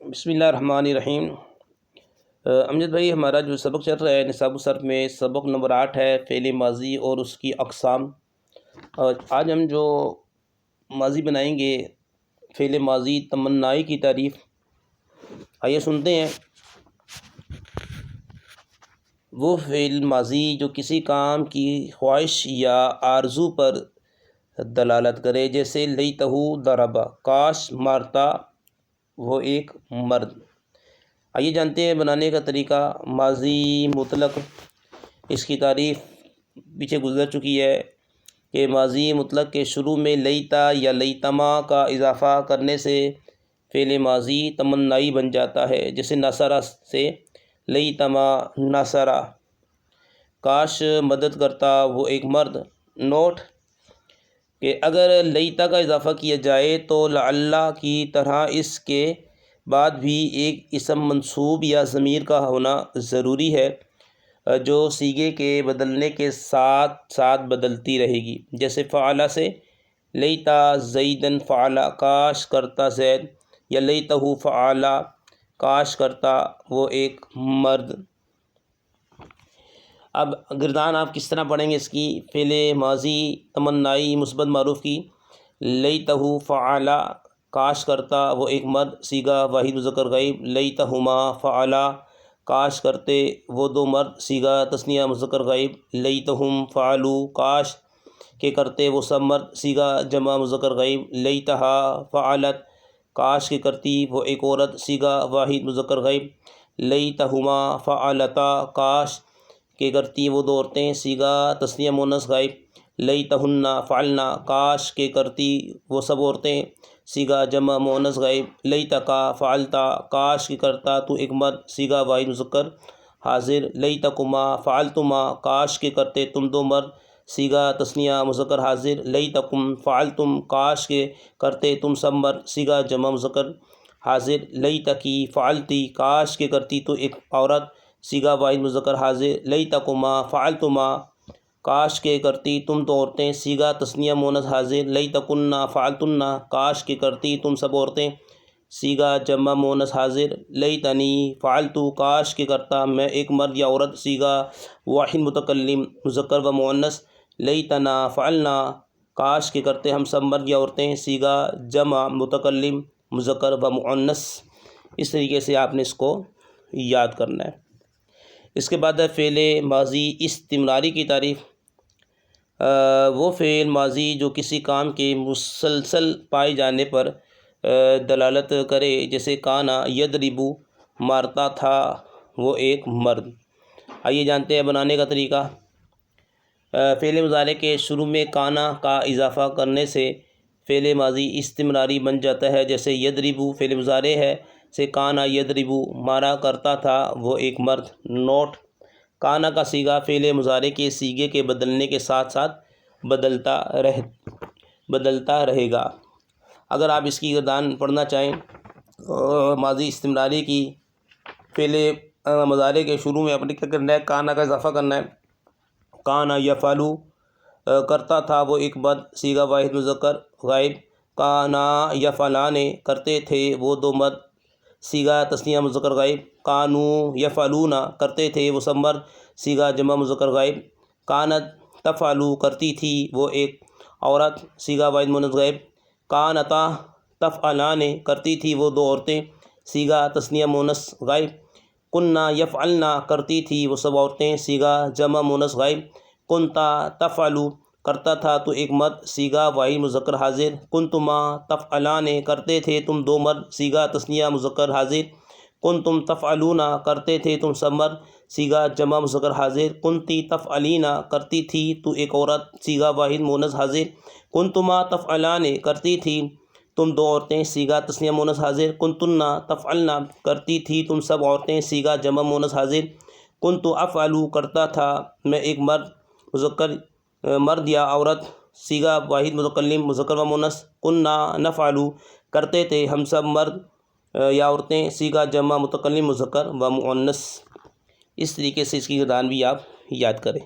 بسم اللہ الرحمن الرحیم۔ امجد بھائی، ہمارا جو سبق چل رہا ہے نصاب الصرف میں، سبق نمبر 8 ہے فعل ماضی اور اس کی اقسام۔ آج ہم جو ماضی بنائیں گے، فعل ماضی تمنائی کی تعریف۔ آئیے سنتے ہیں۔ وہ فعل ماضی جو کسی کام کی خواہش یا آرزو پر دلالت کرے، جیسے لیتہ ضرب، کاش مارتا وہ ایک مرد۔ آئیے جانتے ہیں بنانے کا طریقہ۔ ماضی مطلق، اس کی تعریف پیچھے گزر چکی ہے کہ ماضی مطلق کے شروع میں لیتہ یا لیتما کا اضافہ کرنے سے فعل ماضی تمنائی بن جاتا ہے، جیسے نصرہ سے لیتما نصرہ، کاش مدد کرتا وہ ایک مرد۔ نوٹ کہ اگر لیتہ کا اضافہ کیا جائے تو لعل کی طرح اس کے بعد بھی ایک اسم منصوب یا ضمیر کا ہونا ضروری ہے، جو صیغے کے بدلنے کے ساتھ ساتھ بدلتی رہے گی، جیسے فعل سے لیتہ زیدن فعل، کاش کرتا زید، یا لیتہ فعل، کاش کرتا وہ ایک مرد۔ اب گردان آپ کس طرح پڑھیں گے اس کی؟ فعل ماضی تمنائی مثبت معروف کی، لیتہ فعل، کاش کرتا وہ ایک مرد، صیغہ واحد مذکر غائب، لیتہما فعلا، کاش کرتے وہ دو مرد، صیغہ تثنیہ مذکر غائب، لیتہم فعلوا، کاش کے کرتے وہ سب مرد، صیغہ جمع مذکر غائب، لیتہا فعلت، کاش کے کرتی وہ ایک عورت، صیغہ واحد مذکر غائب، لیتہما فعلتا، کاش کے کرتی وہ دو عورتیں، صیغہ تثنیہ مؤنث غائب، لیتہن فعلنا، کاش کے کرتی وہ سب عورتیں، صیغہ جمع مؤنث غائب، لیتکا فعلتا، کاش کے کرتا تو ایک مرد، صیغہ واحد مذکر حاضر، لیتکما فعلتما، کاش کے کرتے تم دو مرد، صیغہ تثنیہ مذکر حاضر، لیتکم فعلتم، کاش کے کرتے تم سب مرد، صیغہ جمع مذکر حاضر، لیتکی فعلتی، کاش کے کرتی تو ایک عورت، صیغہ واحد مذکر حاضر، لیتکما فعلتما، کاش کے کرتی تم دو عورتیں، صیغہ تثنیہ مؤنث حاضر، لیتکن فعلتن، کاش کے کرتی تم سب عورتیں، صیغہ جمع مؤنث حاضر، لیتنی فعلتو، کاش کے کرتا میں ایک مرد یا عورت، صیغہ واحد متکلم مذکر و مؤنث، لیتنا فعلنا، کاش کے کرتے ہم سب مرد یا عورتیں، صیغہ جمع متکلم مذکر و مؤنث۔ اس طریقے سے آپ نے اس کو یاد کرنا ہے۔ اس کے بعد ہے فعل ماضی استمراری کی تعریف۔ وہ فعل ماضی جو کسی کام کے مسلسل پائے جانے پر دلالت کرے، جیسے کانا یضرب، مارتا تھا وہ ایک مرد۔ آئیے جانتے ہیں بنانے کا طریقہ۔ فعل مضارع کے شروع میں کانا کا اضافہ کرنے سے فعل ماضی استمراری بن جاتا ہے، جیسے یضرب فعل مضارع ہے، سے کانا یضرب، مارا کرتا تھا وہ ایک مرد۔ نوٹ، کانا کا صیغہ فعل مضارع کے صیغے کے بدلنے کے ساتھ ساتھ بدلتا رہے گا۔ اگر آپ اس کی گردان پڑھنا چاہیں، ماضی استمراری کی، فعل مضارع کے شروع میں اپنے کیا کرنا ہے؟ کانا کا اضافہ کرنا ہے۔ کانا یفعل، کرتا تھا وہ ایک مرد، صیغہ واحد مذکر غائب، کانا یفعلان، کرتے تھے وہ دو مرد، صیغہ تثنیہ مذکر غائب، کانو یفعلون، کرتے تھے وہ سب مرد، صیغہ جمع مذکر غائب، کانت تفعل، کرتی تھی وہ ایک عورت، صیغہ واحد مؤنث غائب، کانتا تفعلان، کرتی تھی وہ دو عورتیں، صیغہ تثنیہ مؤنث غائب، کننا یفعلنا، کرتی تھی وہ سب عورتیں، صیغہ جمع مؤنث غائب، کنتا تفعل، کرتا تھا تو ایک مرد، صیغہ واحد مذکر حاضر، کنتما تفعلان، کرتے تھے تم دو مرد، صیغہ تثنیہ مذکر حاضر، کنتم تفعلون، کرتے تھے تم سب مرد، صیغہ جمع مذکر حاضر، کنتی تفعلین، کرتی تھی تو ایک عورت، صیغہ واحد مؤنث حاضر، کنتما تفعلان، کرتی تھی تم دو عورتیں، صیغہ تثنیہ مؤنث حاضر، کنتن تفعلن، کرتی تھی تم سب عورتیں، صیغہ جمع مؤنث حاضر، کنت افعل، کرتا تھا میں ایک مرد، مذکر مرد یا عورت، صیغہ واحد متکلم مذکر و مؤنث، کننا نفعل، کرتے تھے ہم سب مرد یا عورتیں، صیغہ جمع متکلم مذکر و مؤنث۔ اس طریقے سے اس کی گردان بھی آپ یاد کریں۔